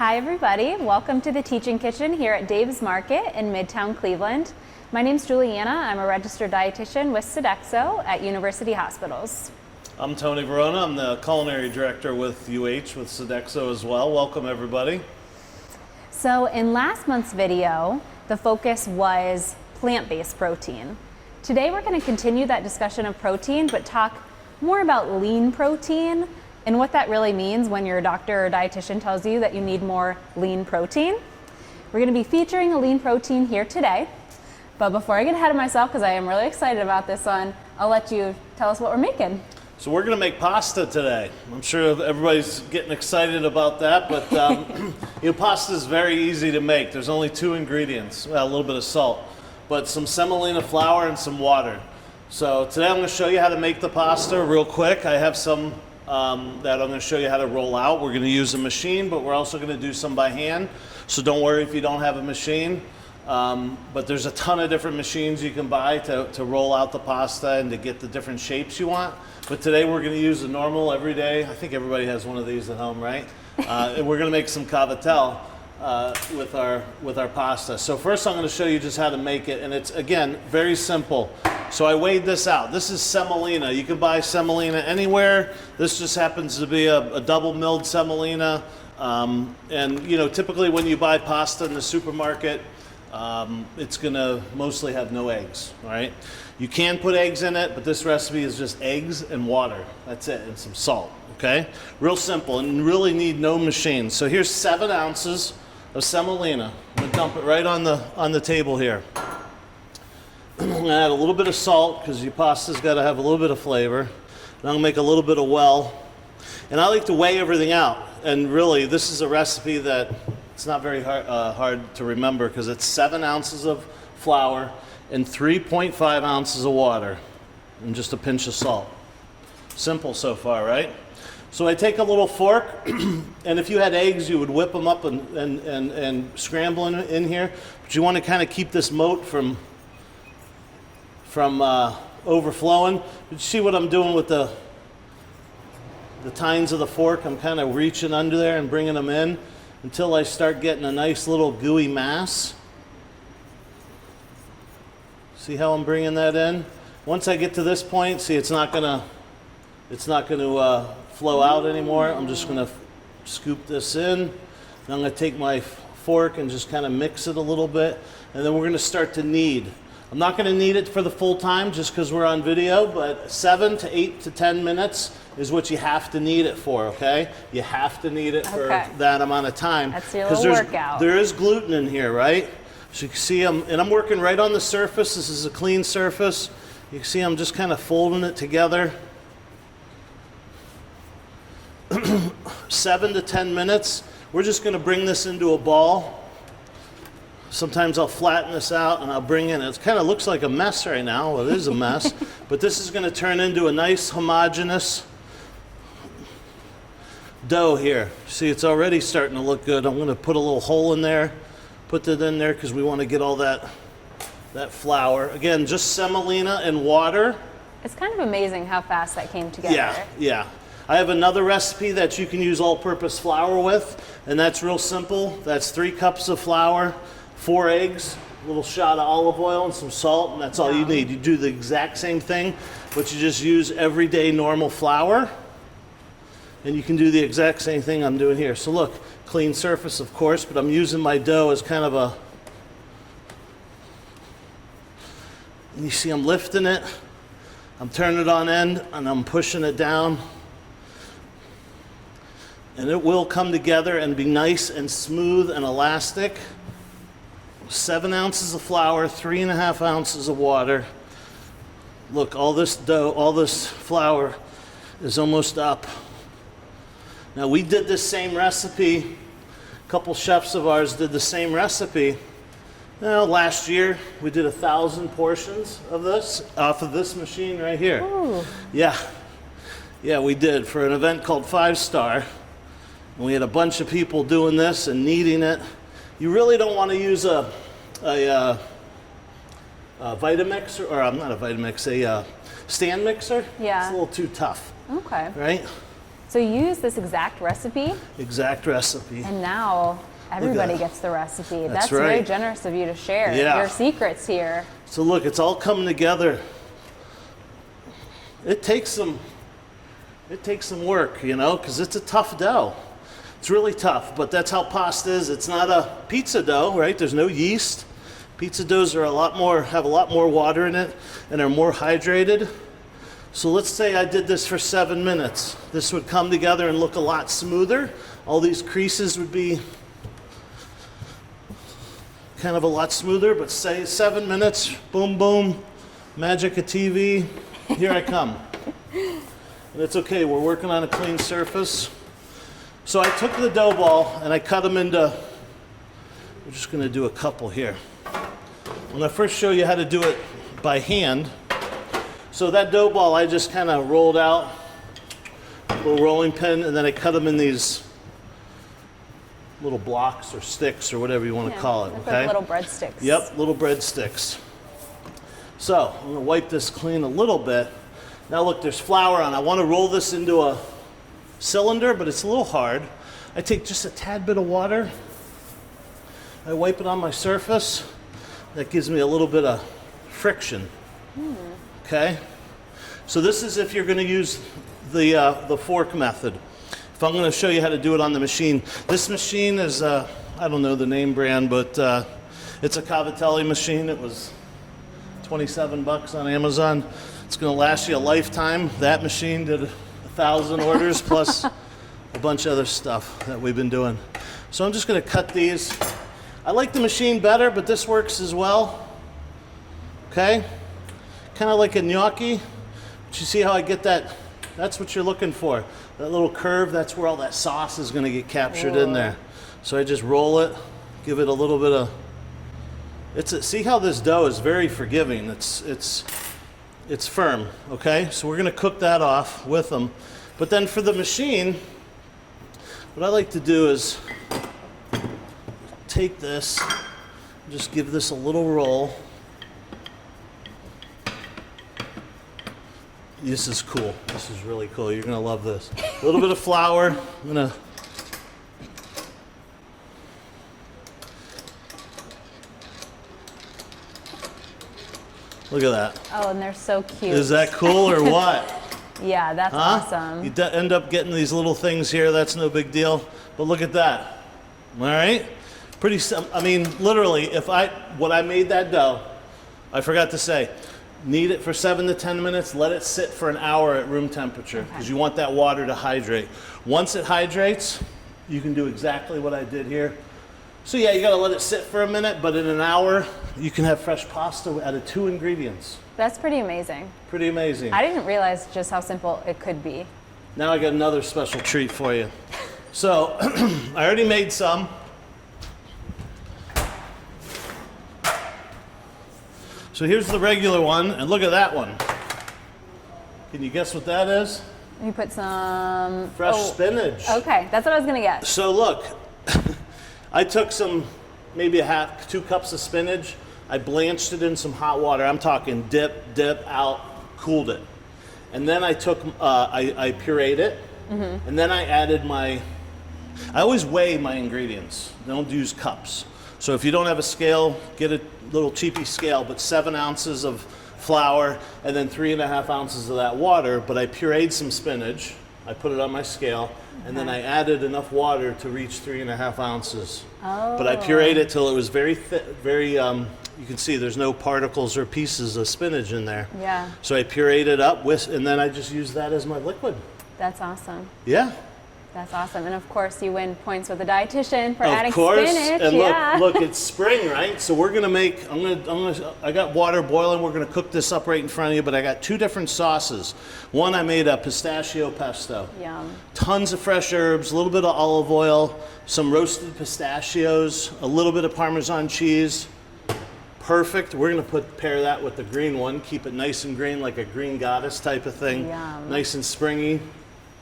Hi everybody, welcome to the Teaching Kitchen here at Dave's Market in Midtown Cleveland. My name's Juliana, I'm a registered dietitian with Sodexo at University Hospitals. I'm Tony Verona, I'm the culinary director with UH with Sodexo as well. Welcome everybody. So in last month's video, the focus was plant-based protein. Today we're going to continue that discussion of protein, but talk more about lean protein and what that really means when your doctor or dietitian tells you that you need more lean protein. We're going to be featuring a lean protein here today. But before I get ahead of myself, because I am really excited about this one, I'll let you tell us what we're making. So we're going to make pasta today. I'm sure everybody's getting excited about that, but pasta is very easy to make. There's only two ingredients, well, a little bit of salt, but some semolina flour and some water. So today I'm going to show you how to make the pasta real quick. I have some that I'm going to show you how to roll out. We're going to use a machine, but we're also going to do some by hand. So don't worry if you don't have a machine. But there's a ton of different machines you can buy to roll out the pasta and to get the different shapes you want. But today we're going to use a normal everyday, I think everybody has one of these at home, right? And we're going to make some cavatelli with our pasta. So first I'm going to show you just how to make it, and it's, again, very simple. So I weighed this out. This is semolina. You can buy semolina anywhere. This just happens to be a double milled semolina. And typically when you buy pasta in the supermarket, it's gonna mostly have no eggs, all right? You can put eggs in it, but this recipe is just eggs and water. That's it, and some salt, okay? Real simple, and really need no machine. So here's 7 ounces of semolina. I'm gonna dump it right on the table here. I'm gonna add a little bit of salt, because your pasta's gotta have a little bit of flavor. And I'm gonna make a little bit of well. And I like to weigh everything out. And really, this is a recipe that it's not very hard to remember, because it's 7 ounces of flour and 3.5 ounces of water and just a pinch of salt. Simple so far, right? So I take a little fork, and if you had eggs, you would whip them up and scramble in here. But you want to kind of keep this moat from overflowing. You see what I'm doing with the tines of the fork? I'm kind of reaching under there and bringing them in until I start getting a nice little gooey mass. See how I'm bringing that in? Once I get to this point, see, it's not gonna flow out anymore. I'm just gonna scoop this in. And I'm gonna take my fork and just kind of mix it a little bit, and then we're gonna start to knead. I'm not gonna knead it for the full time just because we're on video, but 7 to 8 to 10 minutes is what you have to knead it for, okay? You have to knead it for that amount of time. That's your little workout. There is gluten in here, right? So you can see I'm working right on the surface. This is a clean surface. You can see I'm just kind of folding it together. 7 to 10 minutes. We're just gonna bring this into a ball. Sometimes I'll flatten this out and I'll bring in, it kind of looks like a mess right now. Well, it is a mess, but this is gonna turn into a nice homogeneous dough here. See, it's already starting to look good. I'm gonna put a little hole in there, put that in there because we want to get all that flour. Again, just semolina and water. It's kind of amazing how fast that came together. Yeah. I have another recipe that you can use all-purpose flour with, and that's real simple. That's 3 cups of flour, 4 eggs, a little shot of olive oil and some salt, and that's all you need. You do the exact same thing, but you just use everyday normal flour. And you can do the exact same thing I'm doing here. So look, clean surface, of course, but I'm using my dough as kind of you see I'm lifting it, I'm turning it on end, and I'm pushing it down. And it will come together and be nice and smooth and elastic. 7 ounces of flour, 3.5 ounces of water. Look, all this dough, all this flour is almost up. Now we did this same recipe, a couple chefs of ours did the same recipe. Last year we did 1,000 portions of this off of this machine right here. Ooh. Yeah, we did for an event called 5 Star. And we had a bunch of people doing this and kneading it. You really don't want to use a Vitamix, or not a Vitamix, a stand mixer. Yeah. It's a little too tough. Okay. Right? So you use this exact recipe, Exact recipe. and now everybody that. gets the recipe. That's very right. generous of you to share Yeah. your secrets here. So look, it's all coming together. It takes some work, you know, because it's a tough dough. It's really tough, but that's how pasta is. It's not a pizza dough, right? There's no yeast. Pizza doughs are have a lot more water in it and are more hydrated. So let's say I did this for 7 minutes. This would come together and look a lot smoother. All these creases would be kind of a lot smoother, but say 7 minutes, boom, boom, magic of TV, here I come. And it's okay, we're working on a clean surface. So I took the dough ball and I cut them into, we're just gonna do a couple here. I'm gonna first show you how to do it by hand. So that dough ball I just kind of rolled out, a little rolling pin, and then I cut them in these little blocks or sticks or whatever you want to call it, It's okay? like little breadsticks. Yep, little breadsticks. So I'm gonna wipe this clean a little bit. Now look, there's flour on. I want to roll this into a cylinder, but it's a little hard. I take just a tad bit of water. I wipe it on my surface. That gives me a little bit of friction. Okay? So this is if you're going to use the fork method. If I'm going to show you how to do it on the machine. This machine is, I don't know the name brand, but it's a Cavatelli machine. It was 27 bucks on Amazon. It's going to last you a lifetime. That machine did 1,000 orders plus a bunch of other stuff that we've been doing. So I'm just going to cut these. I like the machine better, but this works as well. Okay? Kind of like a gnocchi. But you see how I get that? That's what you're looking for. That little curve, that's where all that sauce is going to get captured in there. So I just roll it, give it a little bit of, see how this dough is very forgiving. It's firm, okay? So we're gonna cook that off with them. But then for the machine, what I like to do is take this, just give this a little roll. This is cool. This is really cool. You're gonna love this. A little bit of flour. I'm gonna look at that. Oh, and they're so cute. Is that cool or what? Yeah, that's awesome. You end up getting these little things here. That's no big deal. But look at that. All right? I mean, literally, when I made that dough, I forgot to say, knead it for 7 to 10 minutes, let it sit for an hour at room temperature because you want that water to hydrate. Once it hydrates, you can do exactly what I did here. So yeah, you gotta let it sit for a minute, but in an hour, you can have fresh pasta out of 2 ingredients. That's pretty amazing. Pretty amazing. I didn't realize just how simple it could be. Now I got another special treat for you. So, I already made some. So here's the regular one, and look at that one. Can you guess what that is? You put some Fresh spinach. Okay, that's what I was gonna guess. So look, I took maybe 2 cups of spinach. I blanched it in some hot water. I'm talking dip out, cooled it. And then I took, I pureed it. And then I added I always weigh my ingredients. Don't use cups. So if you don't have a scale, get a little cheapy scale, but 7 ounces of flour and then 3.5 ounces of that water. But I pureed some spinach. I put it on my scale, and then I added enough water to reach 3.5 ounces. Oh. But I pureed it till it was very thick, you can see there's no particles or pieces of spinach in there. Yeah. So I pureed it up, and then I just used that as my liquid. That's awesome. Yeah. That's awesome. And of course, you win points with the dietitian for adding Of course, spinach. and Yeah. look, it's spring, right? So we're gonna make. I got water boiling. We're gonna cook this up right in front of you. But I got 2 different sauces. One, I made a pistachio pesto. Yum. Tons of fresh herbs, a little bit of olive oil, some roasted pistachios, a little bit of Parmesan cheese. Perfect. We're gonna pair that with the green one. Keep it nice and green, like a green goddess type of thing. Yum. Nice and springy.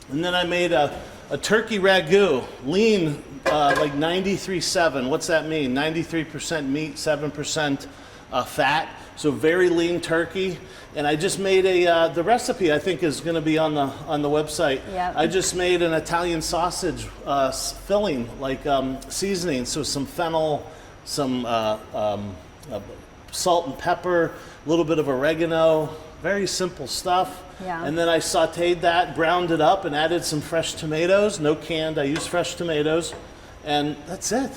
And then I made a turkey ragu, lean, like 93.7. What's that mean? 93% meat, 7% fat. So very lean turkey. And I just made the recipe I think is going to be on the website. Yep. I just made an Italian sausage filling, like seasoning. So some fennel, some salt and pepper, a little bit of oregano, very simple stuff. Yeah. And then I sauteed that, browned it up, and added some fresh tomatoes, no canned, I used fresh tomatoes. And that's it.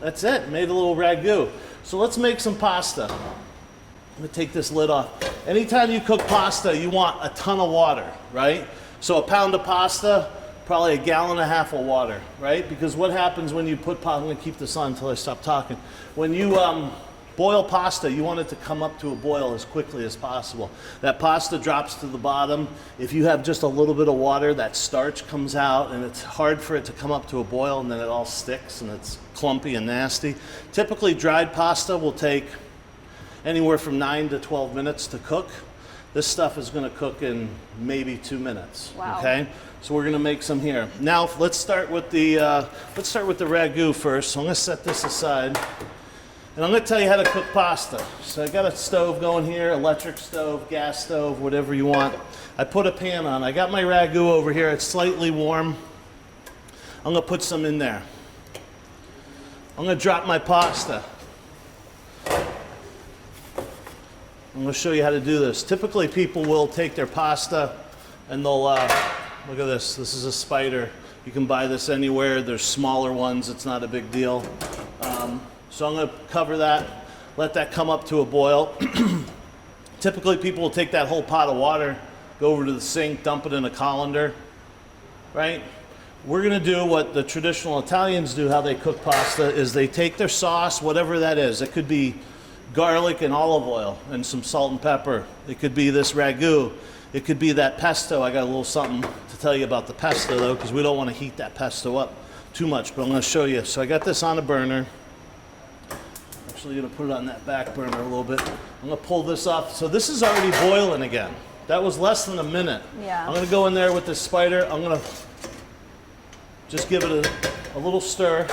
That's it, made a little ragu. So let's make some pasta. I'm gonna take this lid off. Anytime you cook pasta, you want a ton of water, right? So a pound of pasta, probably 1.5 gallons of water, right? Because what happens when you put pasta, I'm gonna keep this on until I stop talking. When you boil pasta, you want it to come up to a boil as quickly as possible. That pasta drops to the bottom. If you have just a little bit of water, that starch comes out and it's hard for it to come up to a boil, and then it all sticks and it's clumpy and nasty. Typically dried pasta will take anywhere from 9 to 12 minutes to cook. This stuff is gonna cook in maybe 2 minutes. Wow. Okay? So we're gonna make some here. Now let's start with the ragu first. So I'm gonna set this aside. And I'm going to tell you how to cook pasta. So I got a stove going here, electric stove, gas stove, whatever you want. I put a pan on. I got my ragu over here. It's slightly warm. I'm going to put some in there. I'm going to drop my pasta. I'm going to show you how to do this. Typically people will take their pasta and they'll, look at this. This is a spider. You can buy this anywhere. There's smaller ones. It's not a big deal. So I'm going to cover that, let that come up to a boil. Typically people will take that whole pot of water, go over to the sink, dump it in a colander, right? We're going to do what the traditional Italians do, how they cook pasta, is they take their sauce, whatever that is. It could be garlic and olive oil and some salt and pepper. It could be this ragu. It could be that pesto. I got a little something to tell you about the pesto though, because we don't want to heat that pesto up too much, but I'm going to show you. So I got this on a burner. Actually going to put it on that back burner a little bit. I'm going to pull this off. So this is already boiling again. That was less than a minute. Yeah. I'm going to go in there with this spider. I'm going to just give it a little stir.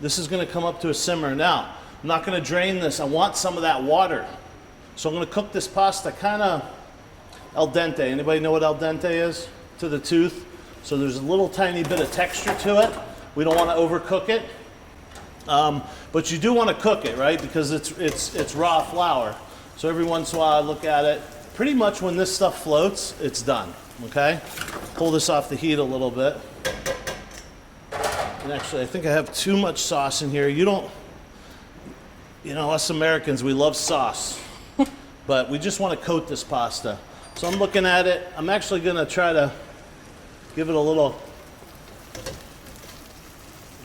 This is going to come up to a simmer. Now, I'm not going to drain this. I want some of that water. So I'm going to cook this pasta kind of al dente. Anybody know what al dente is? To the tooth. So there's a little tiny bit of texture to it. We don't want to overcook it, but you do want to cook it, right? Because it's raw flour. So every once in a while I look at it. Pretty much when this stuff floats, it's done, okay? Pull this off the heat a little bit. And actually, I think I have too much sauce in here. You know, us Americans, we love sauce, but we just want to coat this pasta. So I'm looking at it. I'm actually going to try to give it a little.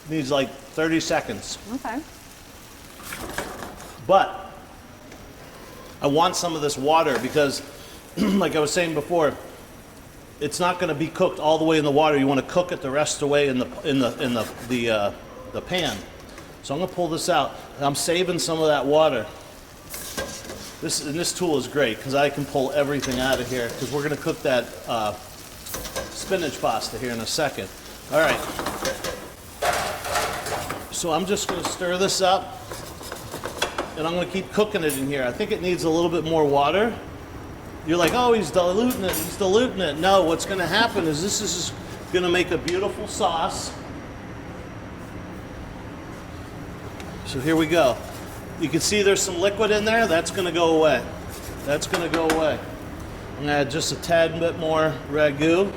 Needs like 30 seconds. Okay. But I want some of this water because, like I was saying before, it's not going to be cooked all the way in the water. You want to cook it the rest of the way in the pan. So I'm going to pull this out. I'm saving some of that water. This tool is great because I can pull everything out of here because we're going to cook that spinach pasta here in a second. All right. So I'm just going to stir this up, and I'm going to keep cooking it in here. I think it needs a little bit more water. You're like, oh, he's diluting it, he's diluting it. No, what's going to happen is this is going to make a beautiful sauce. So here we go. You can see there's some liquid in there. That's going to go away. That's going to go away. I'm going to add just a tad bit more ragu.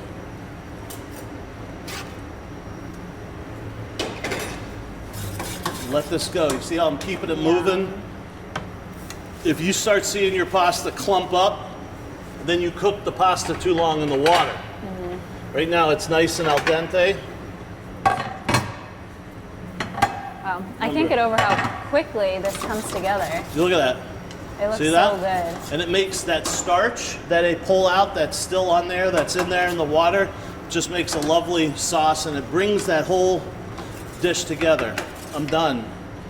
Let this go. You see how I'm keeping it moving? If you start seeing your pasta clump up, then you cook the pasta too long in the water. Right now it's nice and al dente. Wow. I can't get over how quickly this comes together. You look at that. It looks See so that? good. And it makes that starch that I pull out that's still on there, that's in there in the water, just makes a lovely sauce, and it brings that whole dish together. I'm done.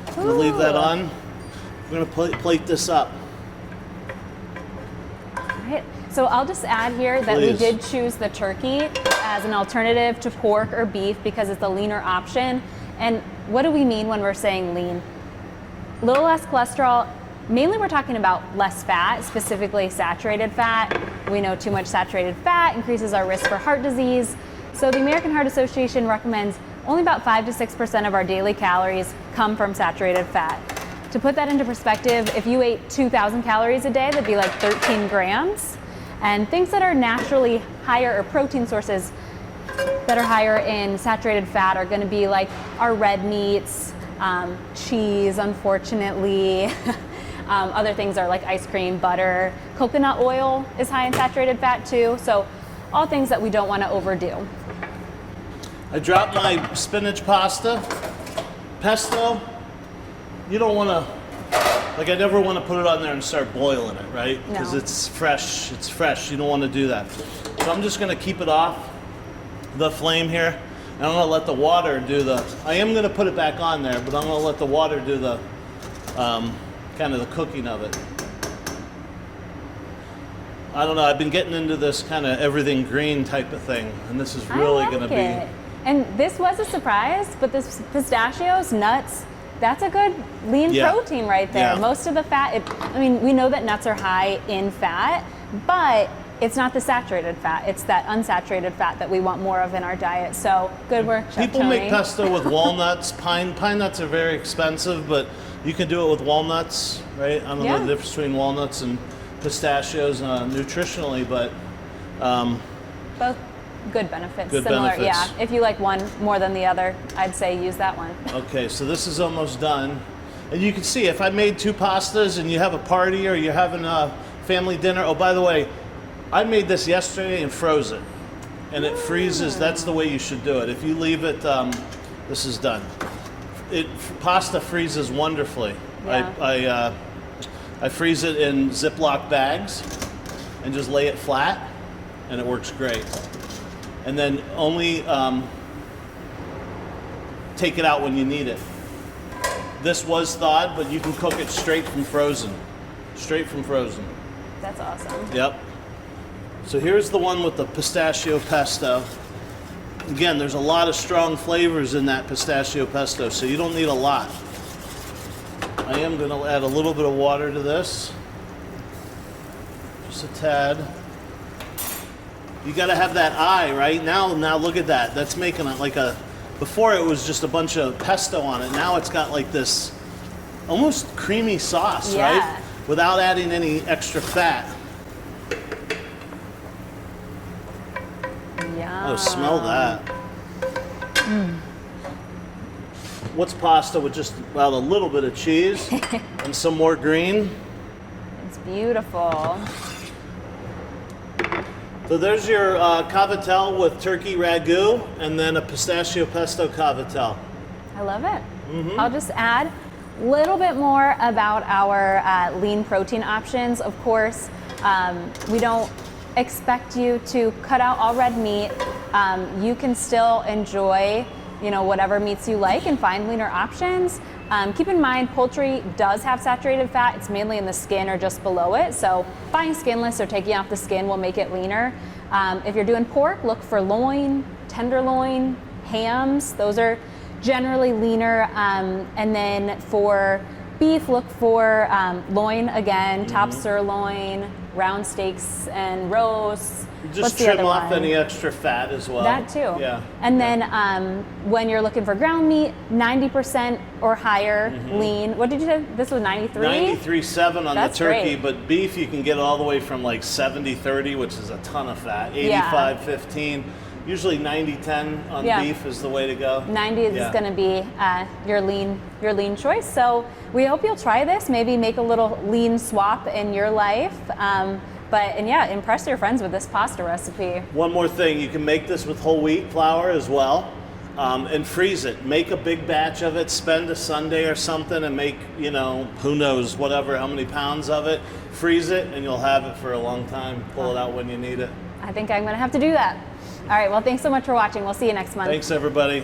I'm going to leave that on. We're going to plate this up. All right. So I'll just add here that we Please. did choose the turkey as an alternative to pork or beef because it's a leaner option. And what do we mean when we're saying lean? A little less cholesterol. Mainly we're talking about less fat, specifically saturated fat. We know too much saturated fat increases our risk for heart disease. So the American Heart Association recommends only about 5 to 6% of our daily calories come from saturated fat. To put that into perspective, if you ate 2,000 calories a day, that'd be like 13 grams. And things that are naturally higher, or protein sources that are higher in saturated fat, are gonna be like our red meats, cheese, unfortunately. Other things are like ice cream, butter. Coconut oil is high in saturated fat too. So all things that we don't want to overdo. I dropped my spinach pasta. Pesto, you don't want to, like, I never want to put it on there and start boiling it, right? Because No. it's fresh. You don't want to do that. So I'm just going to keep it off the flame here. And I'm going to let the water do the, I am going to put it back on there, but I'm going to let the water do the, kind of the cooking of it. I don't know, I've been getting into this kind of everything green type of thing, and this is really going to be. And this was a surprise, but this pistachios, nuts, that's a good lean protein right there. Yeah. Most of the fat, I mean, we know that nuts are high in fat, but it's not the saturated fat. It's that unsaturated fat that we want more of in our diet. So good work, Chef People Tony. make pesto with walnuts. Pine nuts are very expensive, but you can do it with walnuts, right? I don't know the difference between walnuts and pistachios nutritionally, but both good benefits. Good Similar, benefits. yeah. If you like one more than the other, I'd say use that one. okay, so this is almost done. And you can see if I made 2 pastas and you have a party or you're having a family dinner. Oh, by the way, I made this yesterday and froze it. And it freezes, that's the way you should do it. If you leave it, this is done. Pasta freezes wonderfully. Yeah. I freeze it in Ziploc bags and just lay it flat, and it works great. And then only take it out when you need it. This was thawed, but you can cook it straight from frozen. Straight from frozen. That's awesome. Yep. So here's the one with the pistachio pesto. Again, there's a lot of strong flavors in that pistachio pesto, so you don't need a lot. I am going to add a little bit of water to this. Just a tad. You got to have that eye, right? Now look at that. That's making it like a, before it was just a bunch of pesto on it. Now it's got like this almost creamy sauce, right? Without adding any extra fat. Oh, smell that. What's pasta with just about a little bit of cheese and some more green? It's beautiful. So there's your cavatelli with turkey ragu and then a pistachio pesto cavatelli. I love it. I'll just add a little bit more about our lean protein options. Of course, we don't expect you to cut out all red meat. You can still enjoy, whatever meats you like and find leaner options. Keep in mind, poultry does have saturated fat. It's mainly in the skin or just below it. So buying skinless or taking off the skin will make it leaner. If you're doing pork, look for loin, tenderloin, hams. Those are generally leaner. And then for beef, look for loin again, top sirloin, round steaks and roasts. Just trim off any extra fat as well. That too. Yeah. And then when you're looking for ground meat, 90% or higher lean. What did you say? This was 93? 93.7 on That's the turkey, great. but beef you can get all the way from like 70-30, which is a ton of fat. 85-15. Usually 90-10 on beef is the way to go. 90 is going to be your lean choice. So we hope you'll try this. Maybe make a little lean swap in your life. Impress your friends with this pasta recipe. One more thing, you can make this with whole wheat flour as well, and freeze it. Make a big batch of it, spend a Sunday or something and make, who knows, how many pounds of it. Freeze it and you'll have it for a long time. Pull it out when you need it. I think I'm going to have to do that. All right, well, thanks so much for watching. We'll see you next month. Thanks, everybody.